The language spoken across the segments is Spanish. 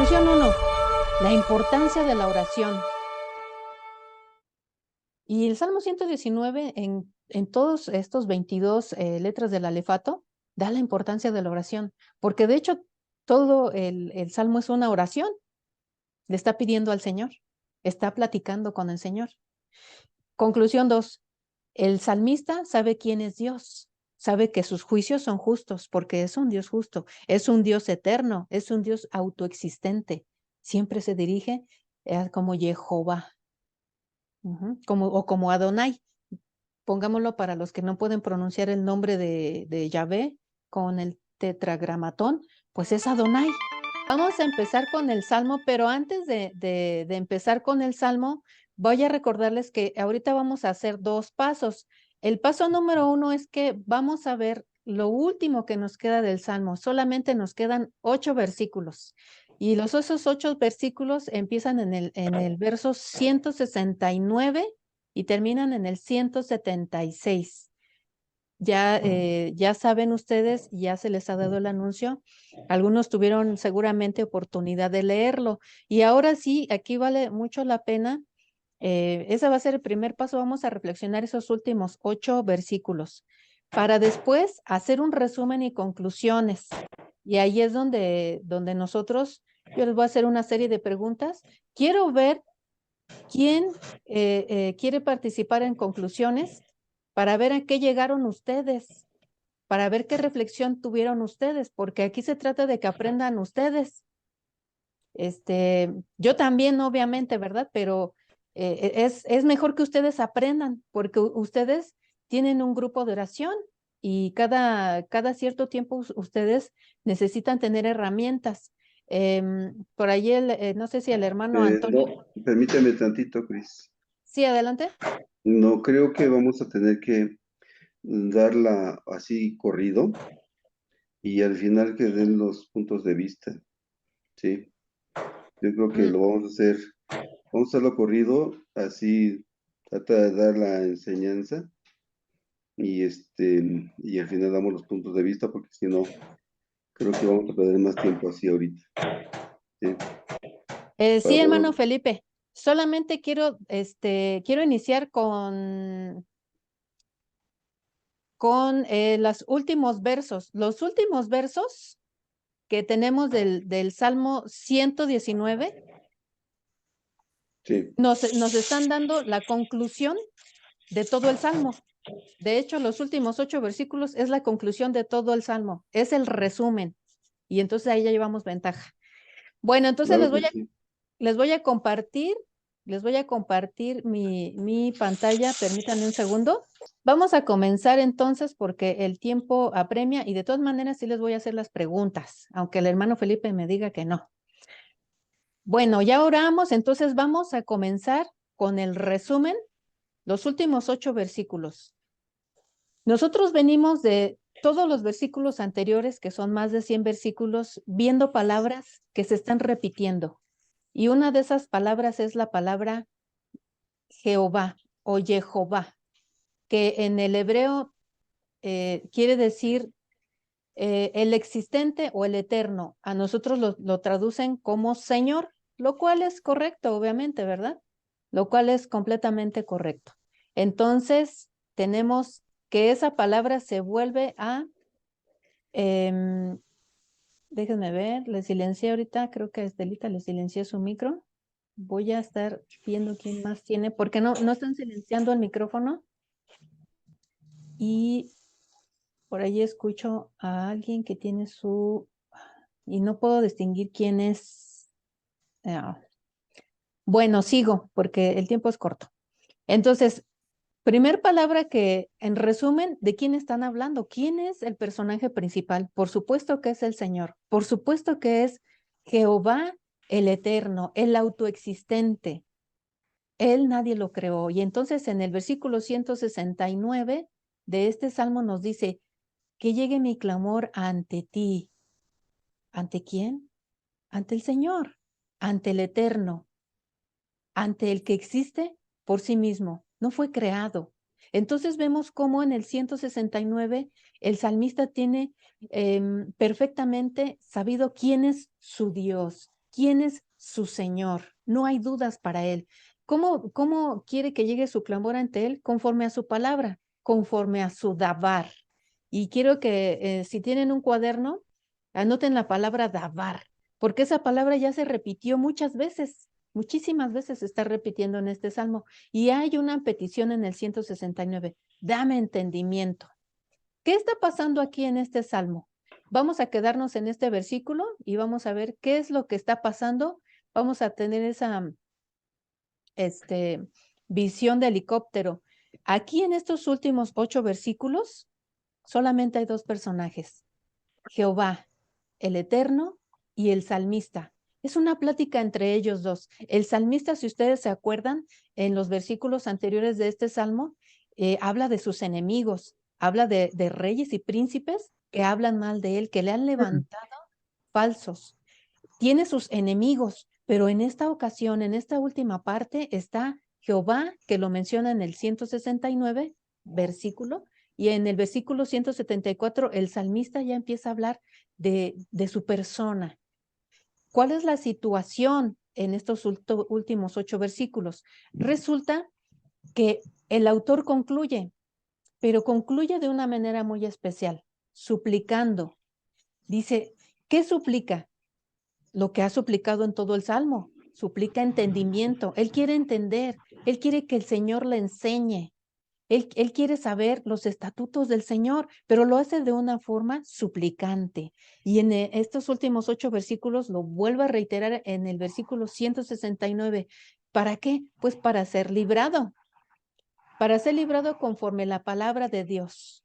Conclusión 1, la importancia de la oración. Y el Salmo 119, en todos estos 22 letras del alefato, da la importancia de la oración, porque de hecho todo el Salmo es una oración. Le está pidiendo al Señor, está platicando con el Señor. Conclusión 2, el salmista sabe quién es Dios, sabe que sus juicios son justos, porque es un Dios justo, es un Dios eterno, es un Dios autoexistente. Siempre se dirige como Jehová, o como Adonai. Pongámoslo para los que no pueden pronunciar el nombre de Yahvé con el tetragramatón, pues es Adonai. Vamos a empezar con el Salmo, pero antes de empezar con el Salmo, voy a recordarles que ahorita vamos a hacer 2 pasos. El paso número 1 es que vamos a ver lo último que nos queda del Salmo. Solamente nos quedan 8 versículos. Y esos 8 versículos empiezan en el verso 169 y terminan en el 176. Ya saben ustedes, ya se les ha dado el anuncio, algunos tuvieron seguramente oportunidad de leerlo y ahora sí, aquí vale mucho la pena, ese va a ser el primer paso, vamos a reflexionar esos últimos 8 versículos para después hacer un resumen y conclusiones y ahí es donde nosotros, yo les voy a hacer una serie de preguntas, quiero ver quién quiere participar en conclusiones para ver a qué llegaron ustedes, para ver qué reflexión tuvieron ustedes, porque aquí se trata de que aprendan ustedes. Yo también, obviamente, ¿verdad? Pero es mejor que ustedes aprendan, porque ustedes tienen un grupo de oración y cada cierto tiempo ustedes necesitan tener herramientas. Por ahí, no sé si el hermano Antonio. No, permíteme tantito, Cris. Sí, adelante. No creo que vamos a tener que darla así corrido y al final que den los puntos de vista, ¿sí? Yo creo que Mm, lo vamos a hacerlo corrido, así trata de dar la enseñanza y al final damos los puntos de vista porque si no, creo que vamos a perder más tiempo así ahorita, ¿sí? Sí, Para hermano poder- Felipe, solamente quiero iniciar con los últimos versos. Los últimos versos que tenemos del Salmo 119 sí, nos están dando la conclusión de todo el Salmo. De hecho, los últimos 8 versículos es la conclusión de todo el Salmo, es el resumen. Y entonces ahí ya llevamos ventaja. Bueno, entonces claro que sí. les voy a compartir, mi pantalla, permítanme un segundo. Vamos a comenzar entonces porque el tiempo apremia y de todas maneras sí les voy a hacer las preguntas, aunque el hermano Felipe me diga que no. Bueno, ya oramos, entonces vamos a comenzar con el resumen, los últimos 8 versículos. Nosotros venimos de todos los versículos anteriores, que son más de 100 versículos, viendo palabras que se están repitiendo. Y una de esas palabras es la palabra Jehová o Jehová, que en el hebreo quiere decir el existente o el eterno. A nosotros lo traducen como Señor, lo cual es correcto, obviamente, ¿verdad? Lo cual es completamente correcto. Entonces, tenemos que esa palabra se vuelve a, em, déjenme ver, le silencié ahorita, creo que Estelita le silencié su micro. Voy a estar viendo quién más tiene, porque no están silenciando el micrófono y por ahí escucho a alguien que tiene y no puedo distinguir quién es. Ah, bueno, sigo porque el tiempo es corto. Entonces, primer palabra que, en resumen, ¿de quién están hablando? ¿Quién es el personaje principal? Por supuesto que es el Señor. Por supuesto que es Jehová el Eterno, el autoexistente. Él nadie lo creó. Y entonces en el versículo 169 de este salmo nos dice, que llegue mi clamor ante ti. ¿Ante quién? Ante el Señor, ante el Eterno, ante el que existe por sí mismo, no fue creado. Entonces vemos cómo en el 169 el salmista tiene perfectamente sabido quién es su Dios, quién es su Señor. No hay dudas para él. ¿Cómo quiere que llegue su clamor ante él? Conforme a su palabra, conforme a su dabar. Y quiero que si tienen un cuaderno, anoten la palabra dabar, porque esa palabra ya se repitió muchas veces, muchísimas veces se está repitiendo en este salmo. Y hay una petición en el 169, dame entendimiento. ¿Qué está pasando aquí en este salmo? Vamos a quedarnos en este versículo y vamos a ver qué es lo que está pasando. Vamos a tener esa visión de helicóptero. Aquí en estos últimos 8 versículos solamente hay 2 personajes, Jehová, el Eterno y el salmista. Es una plática entre ellos dos. El salmista, si ustedes se acuerdan, en los versículos anteriores de este salmo, habla de sus enemigos, habla de reyes y príncipes que hablan mal de él, que le han levantado falsos. Tiene sus enemigos, pero en esta ocasión, en esta última parte, está Jehová, que lo menciona en el 169 versículo, y en el versículo 174 el salmista ya empieza a hablar de su persona. ¿Cuál es la situación en estos últimos 8 versículos? Resulta que el autor concluye, pero concluye de una manera muy especial, suplicando. Dice, ¿qué suplica? Lo que ha suplicado en todo el Salmo, suplica entendimiento. Él quiere entender, él quiere que el Señor le enseñe. Él quiere saber los estatutos del Señor, pero lo hace de una forma suplicante. Y en estos últimos 8 versículos lo vuelvo a reiterar en el versículo 169. ¿Para qué? Pues para ser librado conforme la palabra de Dios.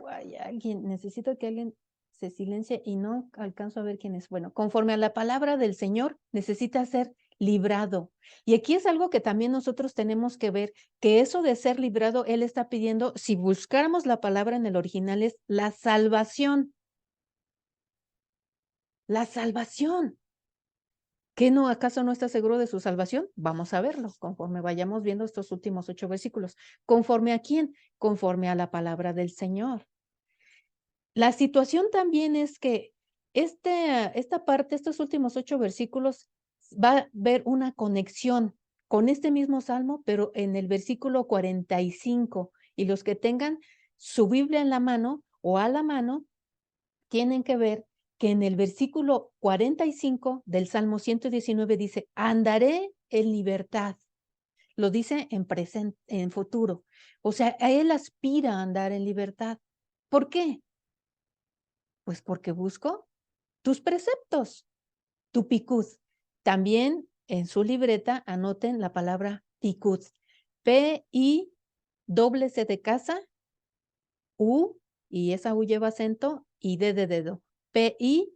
Ay, necesito que alguien se silencie y no alcanzo a ver quién es. Bueno, conforme a la palabra del Señor, necesita ser librado. Y aquí es algo que también nosotros tenemos que ver, que eso de ser librado, Él está pidiendo, si buscáramos la palabra en el original, es la salvación. La salvación. ¿Qué no, acaso no está seguro de su salvación? Vamos a verlo, conforme vayamos viendo estos últimos 8 versículos. ¿Conforme a quién? Conforme a la palabra del Señor. La situación también es que esta parte, estos últimos 8 versículos, va a ver una conexión con este mismo salmo, pero en el versículo 45. Y los que tengan su Biblia en la mano o a la mano, tienen que ver que en el versículo 45 del Salmo 119 dice, andaré en libertad. Lo dice en presente, en futuro. O sea, a él aspira a andar en libertad. ¿Por qué? Pues porque busco tus preceptos, tu pikud. También en su libreta anoten la palabra pikud. P-I-C de casa, U, y esa U lleva acento, y D de dedo. P-I-C-C-U,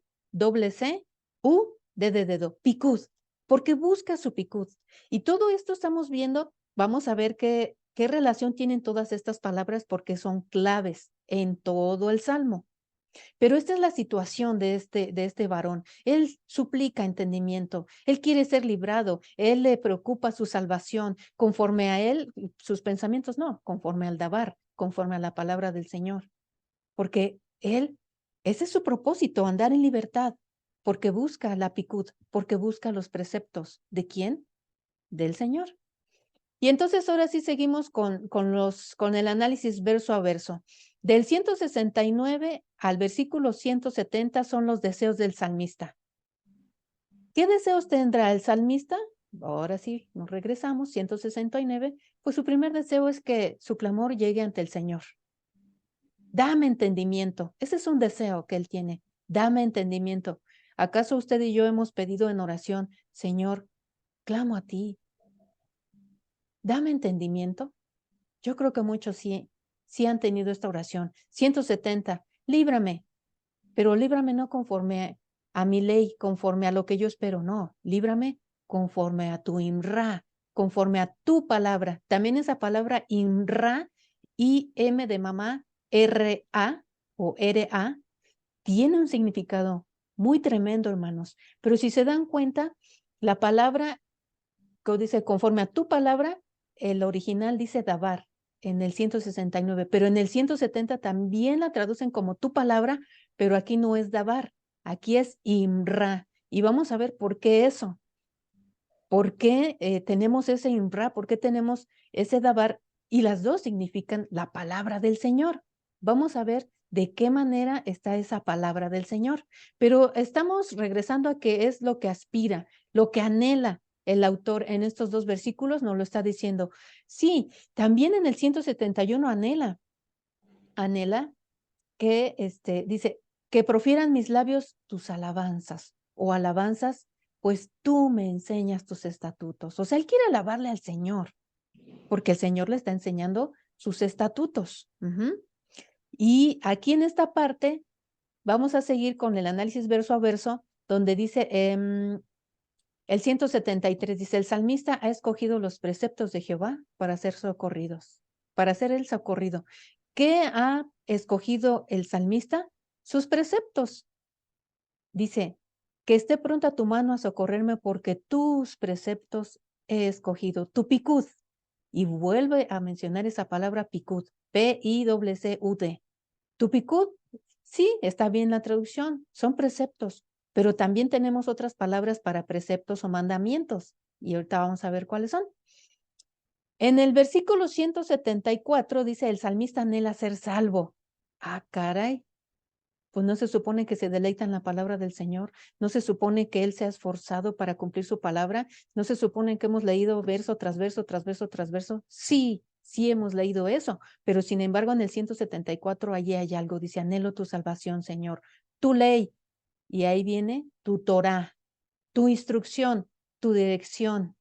D de dedo. Pikud, porque busca su pikud. Y todo esto estamos viendo, vamos a ver qué relación tienen todas estas palabras porque son claves en todo el Salmo. Pero esta es la situación de este varón. Él suplica entendimiento, él quiere ser librado, él le preocupa su salvación, conforme a él, sus pensamientos no, conforme al dabar, conforme a la palabra del Señor. Porque él, ese es su propósito, andar en libertad, porque busca la picut, porque busca los preceptos. ¿De quién? Del Señor. Y entonces ahora sí seguimos con el análisis verso a verso. Del 169 al versículo 170 son los deseos del salmista. ¿Qué deseos tendrá el salmista? Ahora sí, nos regresamos, 169. Pues su primer deseo es que su clamor llegue ante el Señor. Dame entendimiento. Ese es un deseo que él tiene. Dame entendimiento. ¿Acaso usted y yo hemos pedido en oración, Señor, clamo a ti, dame entendimiento? Yo creo que muchos sí han tenido esta oración. 170, líbrame, pero líbrame no conforme a mi ley, conforme a lo que yo espero, no, líbrame conforme a tu imra, conforme a tu palabra. También esa palabra imra, I-M de mamá, R-A o R-A, tiene un significado muy tremendo, hermanos. Pero si se dan cuenta, la palabra que dice conforme a tu palabra, el original dice dabar en el 169, pero en el 170 también la traducen como tu palabra, pero aquí no es dabar, aquí es imra. Y vamos a ver por qué eso. ¿Por qué tenemos ese imra? ¿Por qué tenemos ese dabar? Y las dos significan la palabra del Señor. Vamos a ver de qué manera está esa palabra del Señor. Pero estamos regresando a qué es lo que aspira, lo que anhela el autor en estos dos versículos, nos lo está diciendo. Sí, también en el 171 anhela que dice, que profieran mis labios tus alabanzas o alabanzas, pues tú me enseñas tus estatutos. O sea, él quiere alabarle al Señor, porque el Señor le está enseñando sus estatutos. Y aquí en esta parte vamos a seguir con el análisis verso a verso, donde dice, el 173 dice, el salmista ha escogido los preceptos de Jehová para ser socorridos, para ser el socorrido. ¿Qué ha escogido el salmista? Sus preceptos. Dice, que esté pronta tu mano a socorrerme porque tus preceptos he escogido. Tu picud. Y vuelve a mencionar esa palabra picud. P-I-C-C-U-D. Tu picud, sí, está bien la traducción, son preceptos, pero también tenemos otras palabras para preceptos o mandamientos. Y ahorita vamos a ver cuáles son. En el versículo 174 dice, el salmista anhela ser salvo. Ah, caray. Pues no se supone que se deleita en la palabra del Señor, no se supone que Él se ha esforzado para cumplir su palabra, no se supone que hemos leído verso tras verso, tras verso, tras verso. Sí, sí hemos leído eso, pero sin embargo en el 174 allí hay algo, dice, anhelo tu salvación, Señor, tu ley, y ahí viene tu Torah, tu instrucción, tu dirección.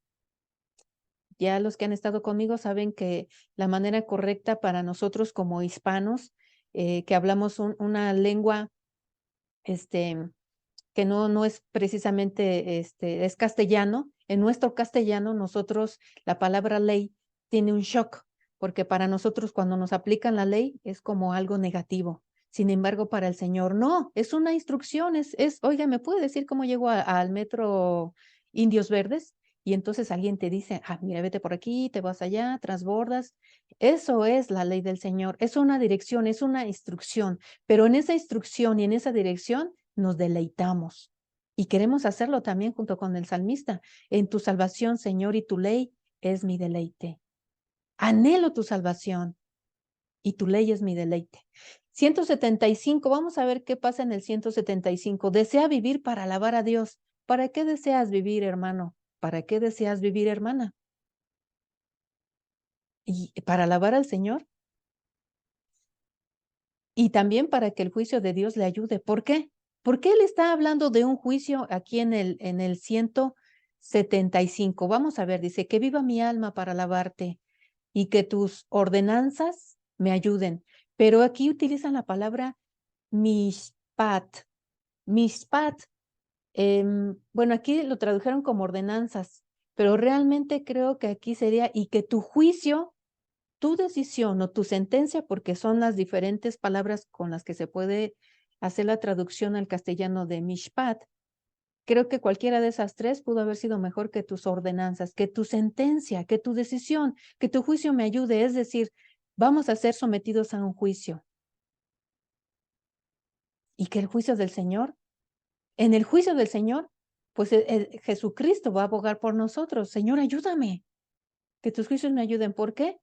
Ya los que han estado conmigo saben que la manera correcta para nosotros como hispanos, que hablamos una lengua, que no es precisamente, es castellano. En nuestro castellano, nosotros, la palabra ley tiene un shock, porque para nosotros cuando nos aplican la ley es como algo negativo. Sin embargo, para el Señor, no, es una instrucción, oiga, ¿me puede decir cómo llego al metro Indios Verdes? Y entonces alguien te dice, ah, mira, vete por aquí, te vas allá, transbordas. Eso es la ley del Señor, es una dirección, es una instrucción, pero en esa instrucción y en esa dirección nos deleitamos. Y queremos hacerlo también junto con el salmista. En tu salvación, Señor, y tu ley es mi deleite. Anhelo tu salvación y tu ley es mi deleite. 175, vamos a ver qué pasa en el 175. Desea vivir para alabar a Dios. ¿Para qué deseas vivir, hermano? ¿Para qué deseas vivir, hermana? Y para alabar al Señor y también para que el juicio de Dios le ayude. ¿Por qué? Porque él está hablando de un juicio aquí en el 175. Vamos a ver, dice, que viva mi alma para alabarte y que tus ordenanzas me ayuden. Pero aquí utilizan la palabra mishpat. Mishpat, bueno, aquí lo tradujeron como ordenanzas, pero realmente creo que aquí sería y que tu juicio, tu decisión o tu sentencia, porque son las diferentes palabras con las que se puede hacer la traducción al castellano de mishpat. Creo que cualquiera de esas tres pudo haber sido mejor que tus ordenanzas, que tu sentencia, que tu decisión, que tu juicio me ayude. Es decir, vamos a ser sometidos a un juicio. Y que el juicio del Señor, en el juicio del Señor, pues Jesucristo va a abogar por nosotros. Señor, ayúdame, que tus juicios me ayuden. ¿Por qué?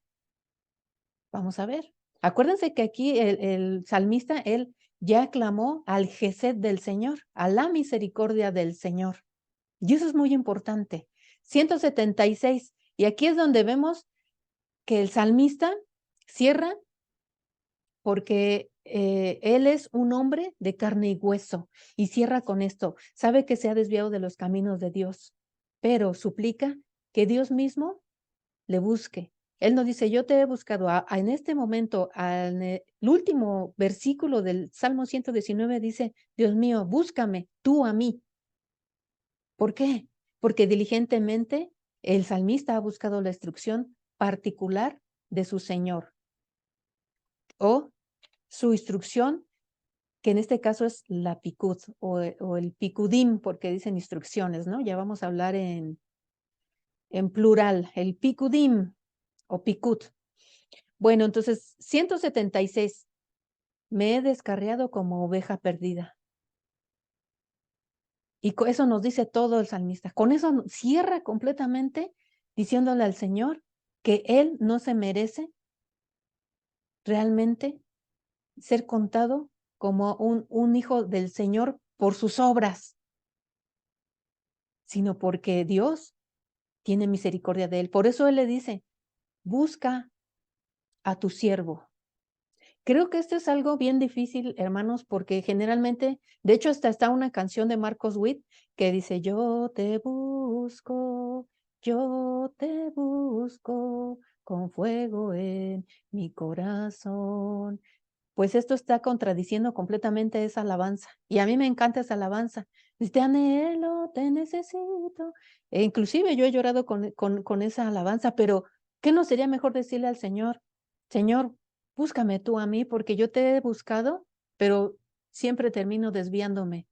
Vamos a ver. Acuérdense que aquí el salmista, él ya clamó al Gesed del Señor, a la misericordia del Señor. Y eso es muy importante. 176. Y aquí es donde vemos que el salmista cierra porque él es un hombre de carne y hueso. Y cierra con esto. Sabe que se ha desviado de los caminos de Dios, pero suplica que Dios mismo le busque. Él no dice, yo te he buscado. En este momento, en el último versículo del Salmo 119 dice, Dios mío, búscame tú a mí. ¿Por qué? Porque diligentemente el salmista ha buscado la instrucción particular de su Señor o su instrucción, que en este caso es la picud o el picudim, porque dicen instrucciones, ¿no? Ya vamos a hablar en plural, el picudim o picut. Bueno, entonces, 176, me he descarriado como oveja perdida. Y eso nos dice todo el salmista. Con eso cierra completamente diciéndole al Señor que Él no se merece realmente ser contado como un hijo del Señor por sus obras, sino porque Dios tiene misericordia de él. Por eso Él le dice, busca a tu siervo. Creo que esto es algo bien difícil, hermanos, porque generalmente, de hecho, hasta está una canción de Marcos Witt que dice, yo te busco con fuego en mi corazón. Pues esto está contradiciendo completamente esa alabanza. Y a mí me encanta esa alabanza. Dice, te anhelo, te necesito. E inclusive yo he llorado con esa alabanza, pero ¿qué no sería mejor decirle al Señor, Señor, búscame tú a mí, porque yo te he buscado, pero siempre termino desviándome?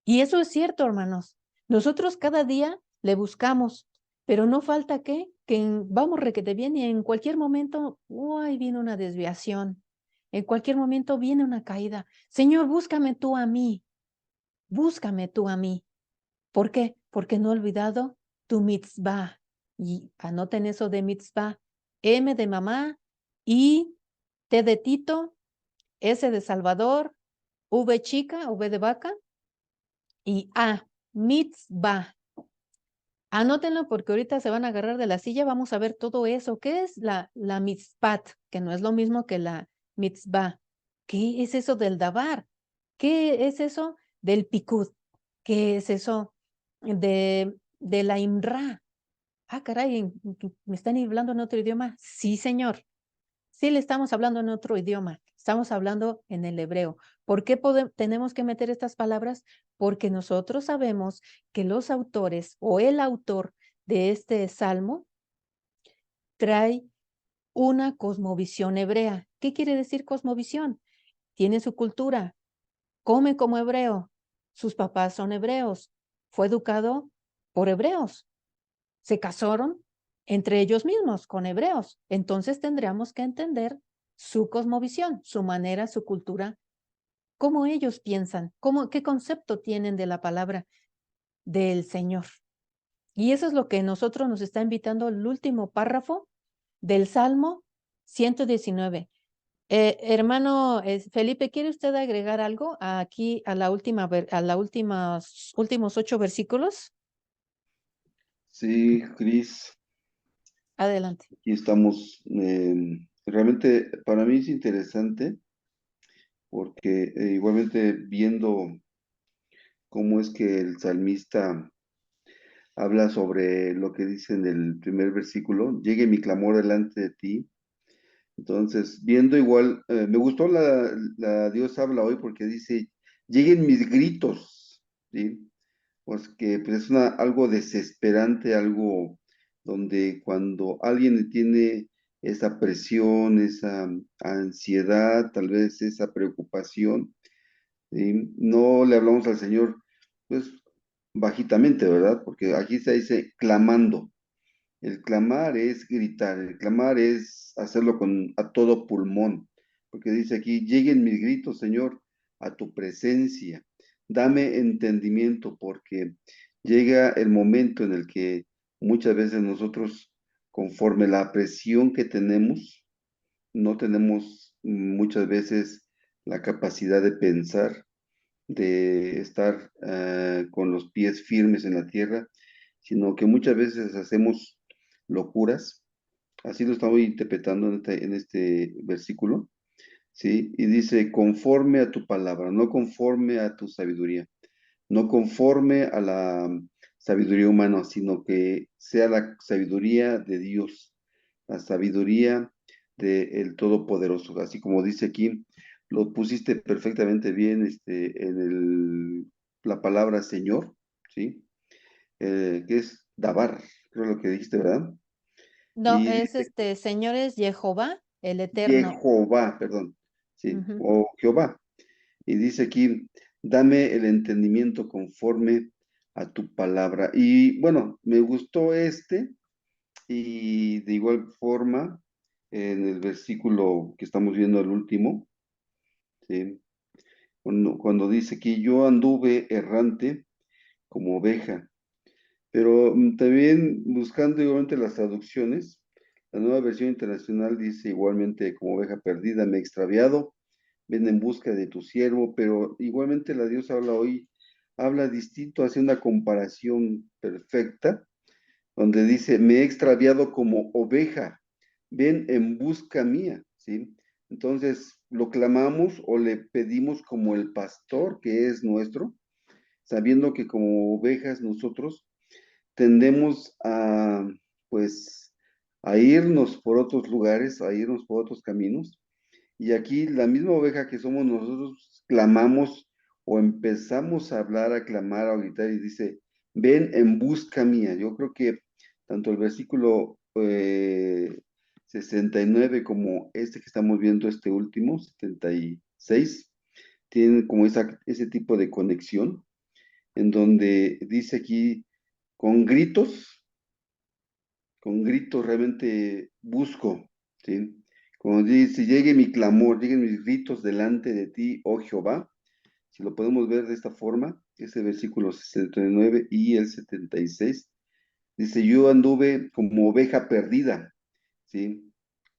Y eso es cierto, hermanos. Nosotros cada día le buscamos, pero no falta vamos requete bien y en cualquier momento, uy, viene una desviación. En cualquier momento viene una caída. Señor, búscame tú a mí. Búscame tú a mí. ¿Por qué? Porque no he olvidado tu mitzvah. Y anoten eso de mitzvah. M de mamá, I, T de Tito, S de Salvador, V chica, V de vaca, y A, mitzvah. Anótenlo porque ahorita se van a agarrar de la silla, vamos a ver todo eso. ¿Qué es la mitzpat? Que no es lo mismo que la mitzvah. ¿Qué es eso del dabar? ¿Qué es eso del pikud? ¿Qué es eso de la imra? Ah, caray, ¿me están hablando en otro idioma? Sí, señor. Sí, le estamos hablando en otro idioma, estamos hablando en el hebreo. ¿Por qué tenemos que meter estas palabras? Porque nosotros sabemos que los autores o el autor de este salmo trae una cosmovisión hebrea. ¿Qué quiere decir cosmovisión? Tiene su cultura, come como hebreo, sus papás son hebreos, fue educado por hebreos, se casaron entre ellos mismos con hebreos. Entonces tendríamos que entender su cosmovisión, su manera, su cultura, cómo ellos piensan, qué concepto tienen de la palabra del Señor. Y eso es lo que nosotros nos está invitando el último párrafo del Salmo 119. Hermano Felipe, ¿quiere usted agregar algo aquí a la últimos 8 versículos? Sí, Cris, Adelante. aquí estamos. Realmente para mí es interesante porque igualmente viendo cómo es que el salmista habla sobre lo que dice en el primer versículo, llegue mi clamor delante de ti. Entonces, viendo igual, me gustó la Dios habla hoy porque dice, lleguen mis gritos, ¿sí? Pues que pues, es algo desesperante, algo donde cuando alguien tiene esa presión, esa ansiedad, tal vez esa preocupación, ¿sí? No le hablamos al Señor, pues bajitamente, ¿verdad? Porque aquí se dice clamando. El clamar es gritar, el clamar es hacerlo a todo pulmón, porque dice aquí, lleguen mis gritos, Señor, a tu presencia. Dame entendimiento, porque llega el momento en el que muchas veces nosotros, conforme la presión que tenemos, no tenemos muchas veces la capacidad de pensar, de estar con los pies firmes en la tierra, sino que muchas veces hacemos locuras. Así lo estamos interpretando en este versículo, ¿sí? Y dice, conforme a tu palabra, no conforme a tu sabiduría, no conforme a la sabiduría humana, sino que sea la sabiduría de Dios, la sabiduría del Todopoderoso. Así como dice aquí, lo pusiste perfectamente bien la palabra Señor, ¿sí? Que es Dabar, creo lo que dijiste, ¿verdad? No, Y es Señor es Jehová, el Eterno. Jehová, perdón, sí, Ujú. o Jehová. Y dice aquí, dame el entendimiento conforme a tu palabra. Y bueno, me gustó y de igual forma, en el versículo que estamos viendo al último, ¿sí? cuando dice que yo anduve errante como oveja. Pero también buscando igualmente las traducciones, la nueva versión internacional dice igualmente como oveja perdida, me he extraviado, ven en busca de tu siervo, pero igualmente la Dios habla hoy, habla distinto, hace una comparación perfecta, donde dice, me he extraviado como oveja, ven en busca mía, ¿sí? Entonces lo clamamos o le pedimos como el pastor que es nuestro, sabiendo que como ovejas nosotros tendemos a, pues, a irnos por otros lugares, a irnos por otros caminos. Y aquí la misma oveja que somos nosotros, clamamos o empezamos a hablar, a clamar, a gritar y dice, ven en busca mía. Yo creo que tanto el versículo 69 como este que estamos viendo, este último, 76, tienen como ese tipo de conexión en donde dice aquí, con gritos, con gritos realmente busco, ¿sí? Como dice, llegue mi clamor, lleguen mis gritos delante de ti, oh Jehová. Si lo podemos ver de esta forma, ese versículo 69 y el 76, dice, yo anduve como oveja perdida, ¿sí?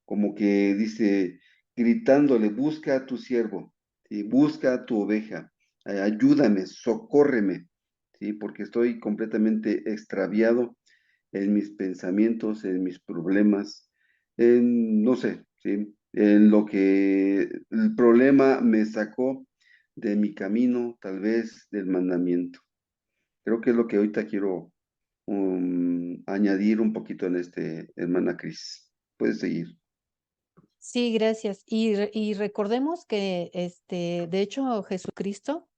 Como que dice, gritándole, busca a tu siervo, ¿sí? Busca a tu oveja, ayúdame, socórreme, ¿sí? Porque estoy completamente extraviado en mis pensamientos, en mis problemas, en, no sé, ¿sí? En lo que el problema me sacó de mi camino, tal vez del mandamiento. Creo que es lo que ahorita quiero añadir un poquito en este, hermana Cris. Puedes seguir. Sí, gracias. Y recordemos que, de hecho, Jesucristo,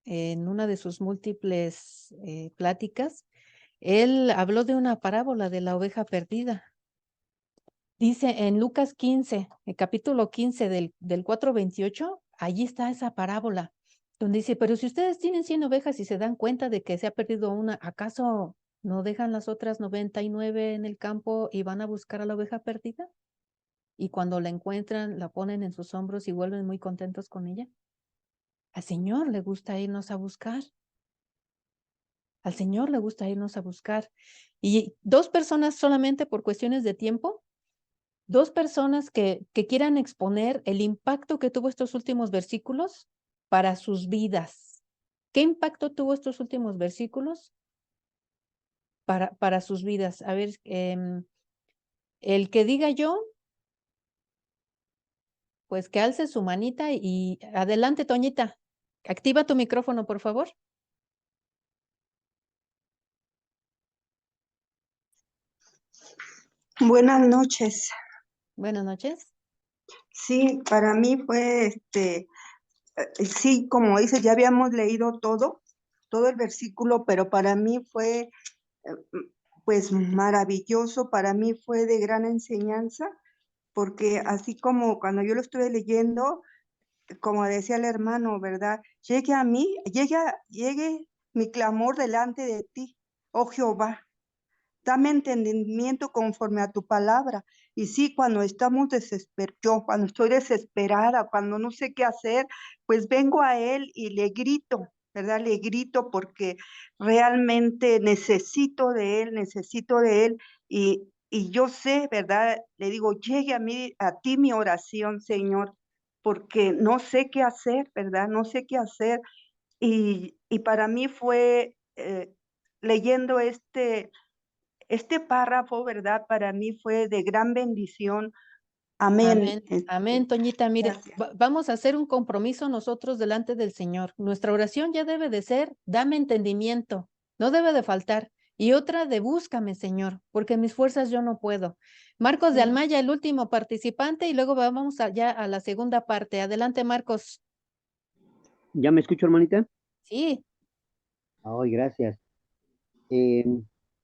en una de sus múltiples pláticas, él habló de una parábola de la oveja perdida. Dice en Lucas 15, el capítulo 15 del 4:28, allí está esa parábola, donde dice, pero si ustedes tienen 100 ovejas y se dan cuenta de que se ha perdido una, ¿acaso no dejan las otras 99 en el campo y van a buscar a la oveja perdida? Y cuando la encuentran, la ponen en sus hombros y vuelven muy contentos con ella. Al Señor le gusta irnos a buscar. Al Señor le gusta irnos a buscar. Y dos personas solamente por cuestiones de tiempo, dos personas que quieran exponer el impacto que tuvo estos últimos versículos para sus vidas. ¿Qué impacto tuvo estos últimos versículos para sus vidas? A ver, el que diga yo, pues que alce su manita y adelante, Toñita. Activa tu micrófono, por favor. Buenas noches. Buenas noches. Sí, para mí fue, sí, como dice, ya habíamos leído todo el versículo, pero para mí fue, pues, maravilloso, para mí fue de gran enseñanza, porque así como cuando yo lo estuve leyendo, como decía el hermano, ¿verdad? Llegue a mí, llegue mi clamor delante de ti, oh Jehová. Dame entendimiento conforme a tu palabra. Y sí, cuando estamos yo cuando estoy desesperada, cuando no sé qué hacer, pues vengo a Él y le grito, ¿verdad? Le grito porque realmente necesito de Él. Y yo sé, ¿verdad? Le digo, llegue a mí, a ti mi oración, Señor, porque no sé qué hacer, ¿verdad? No sé qué hacer. Y para mí fue leyendo este párrafo, ¿verdad? Para mí fue de gran bendición. Amén. Amén. Amén, Toñita. Mire, Gracias. vamos a hacer un compromiso nosotros delante del Señor. Nuestra oración ya debe de ser, dame entendimiento, no debe de faltar. Y otra de búscame, Señor, porque mis fuerzas yo no puedo. Marcos de Almaya, el último participante, y luego vamos ya a la segunda parte. Adelante, Marcos. ¿Ya me escucho, hermanita? Sí, Ay, gracias. Eh,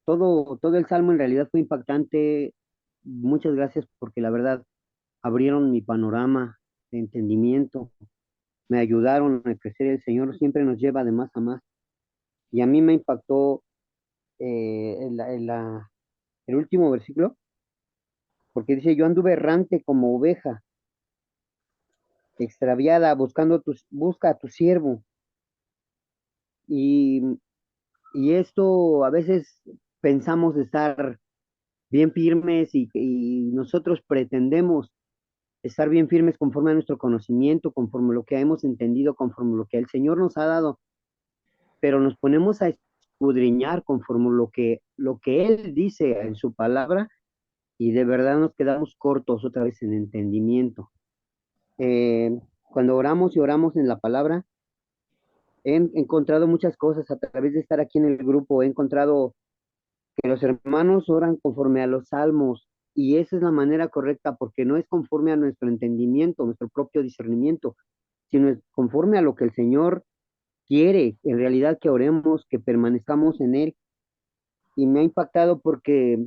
todo el salmo en realidad fue impactante. Muchas gracias porque la verdad abrieron mi panorama de entendimiento, me ayudaron a crecer. El Señor siempre nos lleva de más a más. Y a mí me impactó el último versículo, porque dice, yo anduve errante como oveja. extraviada, busca a tu siervo. Y, y esto a veces pensamos estar bien firmes y nosotros pretendemos estar bien firmes conforme a nuestro conocimiento, conforme a lo que hemos entendido, conforme a lo que el Señor nos ha dado, pero nos ponemos a escudriñar conforme a lo que Él dice en su palabra y de verdad nos quedamos cortos otra vez en entendimiento. Cuando oramos y oramos en la palabra, he encontrado muchas cosas a través de estar aquí en el grupo, he encontrado que los hermanos oran conforme a los salmos y esa es la manera correcta porque no es conforme a nuestro entendimiento, nuestro propio discernimiento, sino es conforme a lo que el Señor quiere, en realidad que oremos, que permanezcamos en Él. Y me ha impactado porque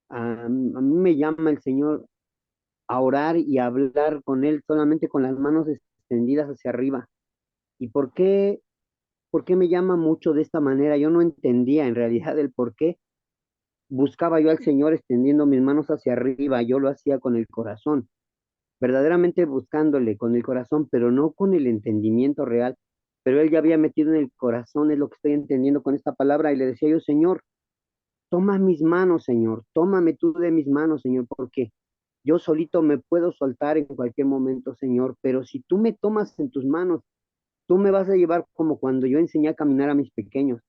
a mí me llama el Señor a orar y a hablar con Él solamente con las manos extendidas hacia arriba. ¿Y por qué me llama mucho de esta manera? Yo no entendía en realidad el por qué. Buscaba yo al Señor extendiendo mis manos hacia arriba, yo lo hacía con el corazón, verdaderamente buscándole con el corazón, pero no con el entendimiento real. Pero Él ya había metido en el corazón, es lo que estoy entendiendo con esta palabra, y le decía yo, Señor, toma mis manos, Señor, tómame tú de mis manos, Señor, porque yo solito me puedo soltar en cualquier momento, Señor, pero si tú me tomas en tus manos, tú me vas a llevar como cuando yo enseñé a caminar a mis pequeños.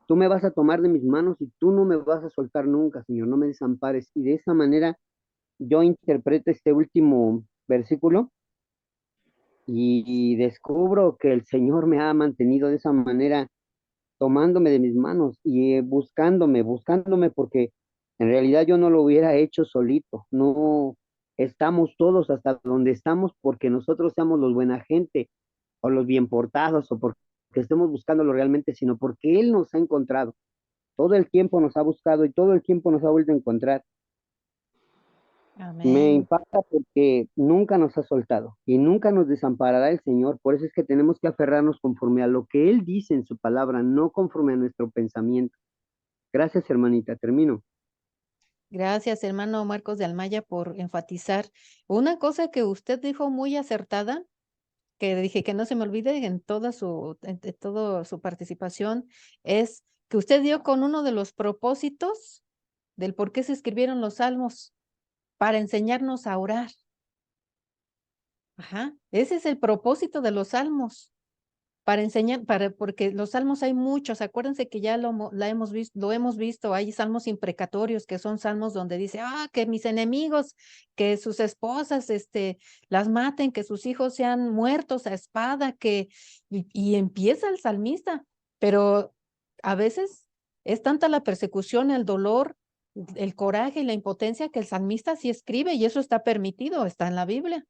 Tú me vas a tomar de mis manos y tú no me vas a soltar nunca, Señor, no me desampares. Y de esa manera yo interpreto este último versículo y descubro que el Señor me ha mantenido de esa manera, tomándome de mis manos y buscándome, porque en realidad yo no lo hubiera hecho solito. No estamos todos hasta donde estamos porque nosotros seamos los buena gente o los bien portados o porque estemos buscándolo realmente, sino porque Él nos ha encontrado. Todo el tiempo nos ha buscado y todo el tiempo nos ha vuelto a encontrar. Me Amén. impacta porque nunca nos ha soltado y nunca nos desamparará el Señor. Por eso es que tenemos que aferrarnos conforme a lo que Él dice en su palabra, no conforme a nuestro pensamiento. Gracias, hermanita. Termino. Gracias, hermano Marcos de Almaya, por enfatizar. Una cosa que usted dijo muy acertada, que dije que no se me olvide en toda su participación, es que usted dio con uno de los propósitos del por qué se escribieron los salmos, para enseñarnos a orar. Ajá, ese es el propósito de los salmos, para enseñar, porque los salmos hay muchos, acuérdense que ya lo hemos visto, hay salmos imprecatorios, que son salmos donde dice, que mis enemigos, que sus esposas, las maten, que sus hijos sean muertos a espada, y empieza el salmista, pero a veces es tanta la persecución, el dolor, el coraje y la impotencia que el salmista sí escribe, y eso está permitido, está en la Biblia.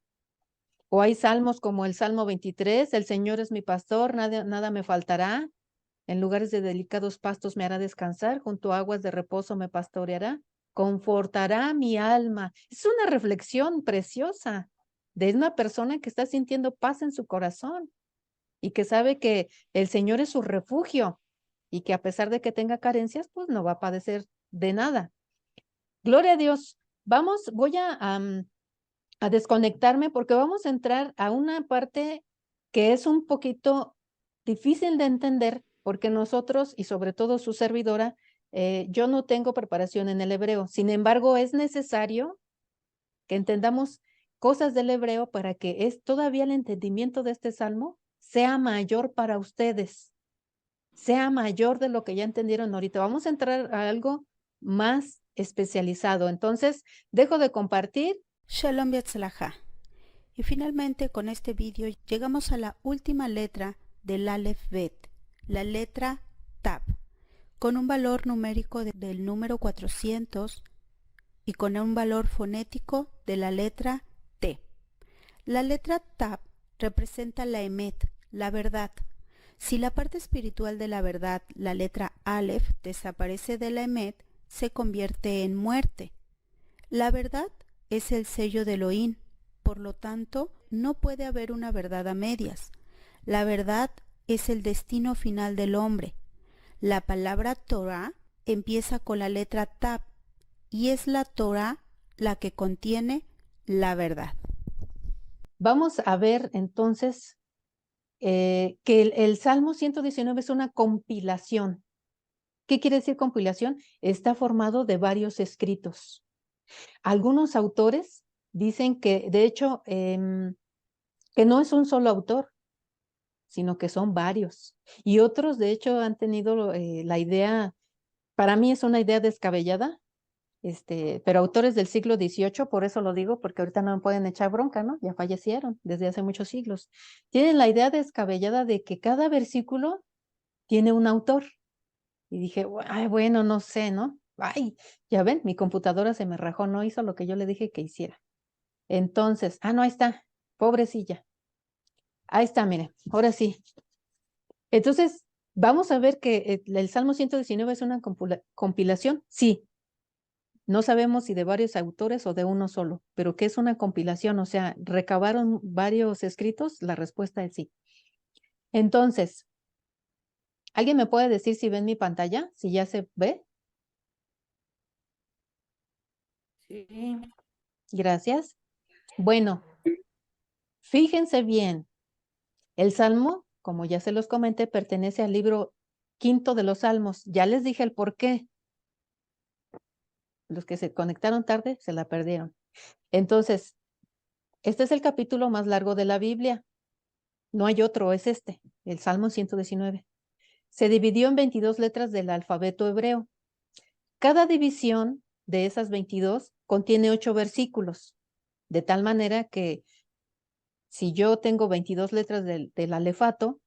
O hay salmos como el Salmo 23, el Señor es mi pastor, nada me faltará. En lugares de delicados pastos me hará descansar, junto a aguas de reposo me pastoreará, confortará mi alma. Es una reflexión preciosa de una persona que está sintiendo paz en su corazón y que sabe que el Señor es su refugio y que a pesar de que tenga carencias, pues no va a padecer de nada. Gloria a Dios. Voy a desconectarme porque vamos a entrar a una parte que es un poquito difícil de entender porque nosotros y sobre todo su servidora, yo no tengo preparación en el hebreo. Sin embargo, es necesario que entendamos cosas del hebreo para que todavía el entendimiento de este salmo sea mayor para ustedes, sea mayor de lo que ya entendieron ahorita. Vamos a entrar a algo más especializado. Entonces, dejo de compartir. Shalom Betzlaha. Y finalmente con este vídeo llegamos a la última letra del Aleph Bet, la letra Tab, con un valor numérico del número 400 y con un valor fonético de la letra T. La letra Tab representa la Emet, la verdad. Si la parte espiritual de la verdad, la letra Aleph, desaparece de la Emet, se convierte en muerte. La verdad es el sello de Elohim, por lo tanto, no puede haber una verdad a medias. La verdad es el destino final del hombre. La palabra Torah empieza con la letra Tab y es la Torah la que contiene la verdad. Vamos a ver entonces que el Salmo 119 es una compilación. ¿Qué quiere decir compilación? Está formado de varios escritos. Algunos autores dicen que, de hecho, que no es un solo autor, sino que son varios. Y otros, de hecho, han tenido la idea, para mí es una idea descabellada, pero autores del siglo XVIII, por eso lo digo, porque ahorita no me pueden echar bronca, ¿no? Ya fallecieron desde hace muchos siglos. Tienen la idea descabellada de que cada versículo tiene un autor. Y dije, ay, bueno, no sé, ¿no? Ay, ya ven, mi computadora se me rajó, no hizo lo que yo le dije que hiciera. Entonces, no, ahí está, pobrecilla. Ahí está, miren, ahora sí. Entonces, vamos a ver que el Salmo 119 es una compilación. Sí, no sabemos si de varios autores o de uno solo, pero que es una compilación, o sea, recabaron varios escritos, la respuesta es sí. Entonces, ¿alguien me puede decir si ven mi pantalla? Si ya se ve. Sí. Gracias. Bueno, fíjense bien, el Salmo, como ya se los comenté, pertenece al libro quinto de los Salmos. Ya les dije el por qué. Los que se conectaron tarde se la perdieron. Entonces, este es el capítulo más largo de la Biblia. No hay otro, es este, el Salmo 119. Se dividió en 22 letras del alfabeto hebreo. Cada división de esas 22 contiene 8 versículos, de tal manera que si yo tengo 22 letras del alefato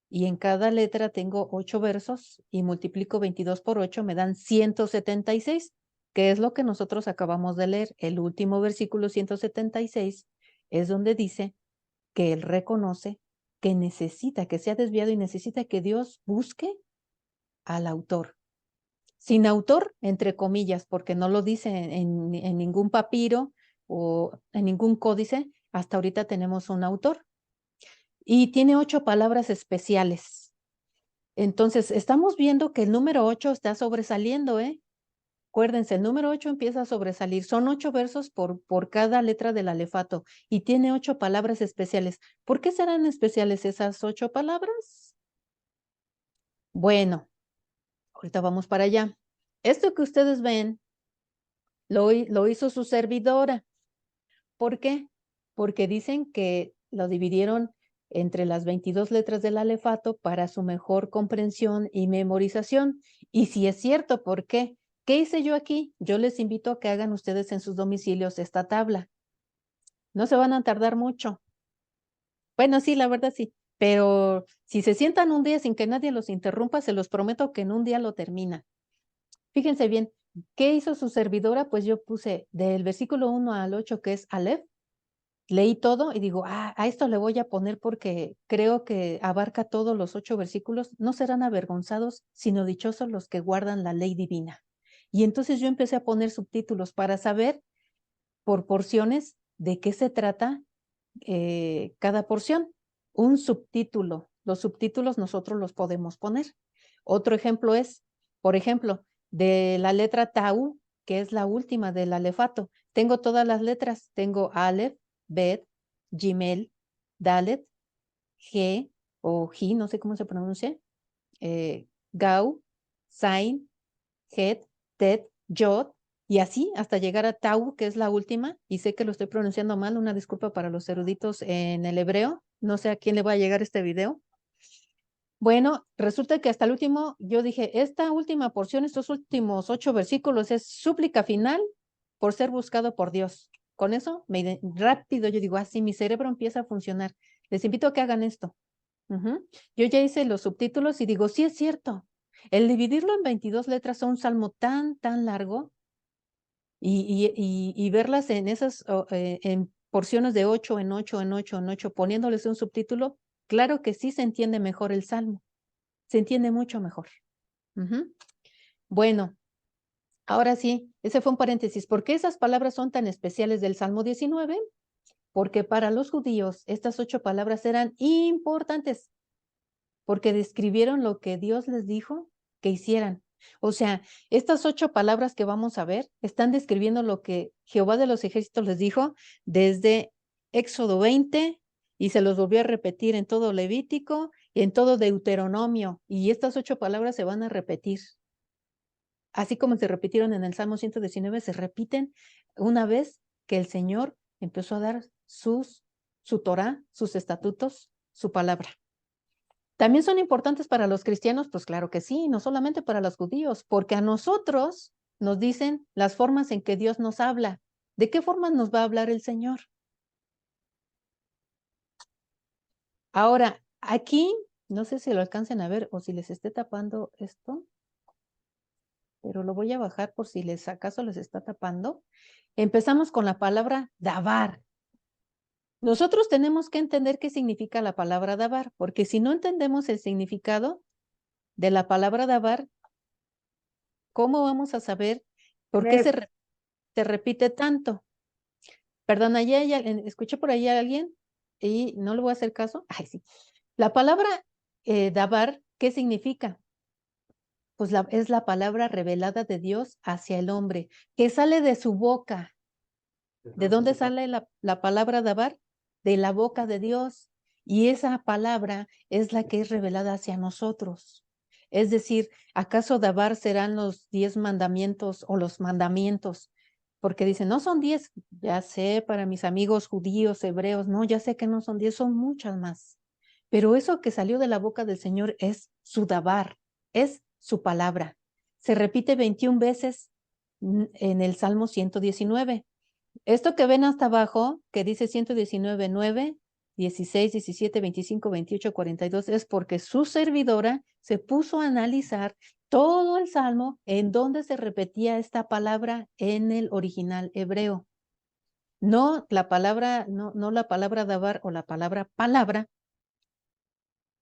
y en cada letra tengo 8 versos y multiplico 22 por 8, me dan 176, que es lo que nosotros acabamos de leer. El último versículo 176 es donde dice que él reconoce que necesita, que se ha desviado y necesita que Dios busque al autor. Sin autor, entre comillas, porque no lo dice en ningún papiro o en ningún códice, hasta ahorita tenemos un autor. Y tiene 8 palabras especiales. Entonces, estamos viendo que el número 8 está sobresaliendo, ¿eh? Acuérdense, el número 8 empieza a sobresalir. Son 8 versos por cada letra del alefato y tiene 8 palabras especiales. ¿Por qué serán especiales esas 8 palabras? Bueno, ahorita vamos para allá. Esto que ustedes ven lo hizo su servidora. ¿Por qué? Porque dicen que lo dividieron entre las 22 letras del alefato para su mejor comprensión y memorización. Y si es cierto, ¿por qué? ¿Qué hice yo aquí? Yo les invito a que hagan ustedes en sus domicilios esta tabla. No se van a tardar mucho. Bueno, sí, la verdad sí. Pero si se sientan un día sin que nadie los interrumpa, se los prometo que en un día lo terminan. Fíjense bien, ¿qué hizo su servidora? Pues yo puse del versículo 1 al 8, que es Aleph. Leí todo y digo, a esto le voy a poner porque creo que abarca todos los 8 versículos. No serán avergonzados, sino dichosos los que guardan la ley divina. Y entonces yo empecé a poner subtítulos para saber por porciones de qué se trata cada porción. Un subtítulo. Los subtítulos nosotros los podemos poner. Otro ejemplo es, por ejemplo, de la letra Tau, que es la última del alefato. Tengo todas las letras. Tengo Aleph, Bet, Gimel, Dalet, G o Ji, no sé cómo se pronuncia, Gau, Zain, Het, Tet, Yod, y así hasta llegar a Tau, que es la última, y sé que lo estoy pronunciando mal, una disculpa para los eruditos en el hebreo, no sé a quién le va a llegar este video. Bueno, resulta que hasta el último, yo dije, esta última porción, estos últimos 8 versículos es súplica final por ser buscado por Dios. Con eso, rápido yo digo, así mi cerebro empieza a funcionar. Les invito a que hagan esto. Yo ya hice los subtítulos y digo, sí es cierto. El dividirlo en 22 letras a un salmo tan largo y verlas en esas en porciones de 8 en 8 en 8 en 8, poniéndoles un subtítulo, claro que sí se entiende mejor el salmo. Se entiende mucho mejor. Bueno, ahora sí, ese fue un paréntesis. ¿Por qué esas palabras son tan especiales del Salmo 19? Porque para los judíos estas 8 palabras eran importantes, porque describieron lo que Dios les dijo que hicieran. O sea, estas 8 palabras que vamos a ver están describiendo lo que Jehová de los ejércitos les dijo desde Éxodo 20 y se los volvió a repetir en todo Levítico y en todo Deuteronomio. Y estas 8 palabras se van a repetir. Así como se repitieron en el Salmo 119, se repiten una vez que el Señor empezó a dar su Torah, sus estatutos, su palabra. ¿También son importantes para los cristianos? Pues claro que sí, no solamente para los judíos, porque a nosotros nos dicen las formas en que Dios nos habla. ¿De qué formas nos va a hablar el Señor? Ahora, aquí, no sé si lo alcancen a ver o si les esté tapando esto, pero lo voy a bajar por si acaso les está tapando. Empezamos con la palabra dabar. Nosotros tenemos que entender qué significa la palabra dabar, porque si no entendemos el significado de la palabra dabar, ¿cómo vamos a saber por qué se repite tanto? Perdón, escuché por ahí a alguien y no le voy a hacer caso. Ay, sí. La palabra dabar, ¿qué significa? Pues es la palabra revelada de Dios hacia el hombre, que sale de su boca. ¿De dónde sale la palabra dabar? De la boca de Dios. Y esa palabra es la que es revelada hacia nosotros. Es decir, ¿acaso dabar serán los 10 mandamientos o los mandamientos? Porque dicen, no son 10, ya sé, para mis amigos judíos, hebreos, no, ya sé que no son 10, son muchas más. Pero eso que salió de la boca del Señor es su dabar, es su palabra. Se repite 21 veces en el Salmo 119. Esto que ven hasta abajo, que dice 119, 9, 16, 17, 25, 28, 42, es porque su servidora se puso a analizar todo el Salmo en donde se repetía esta palabra en el original hebreo. No la palabra, no la palabra dabar o la palabra,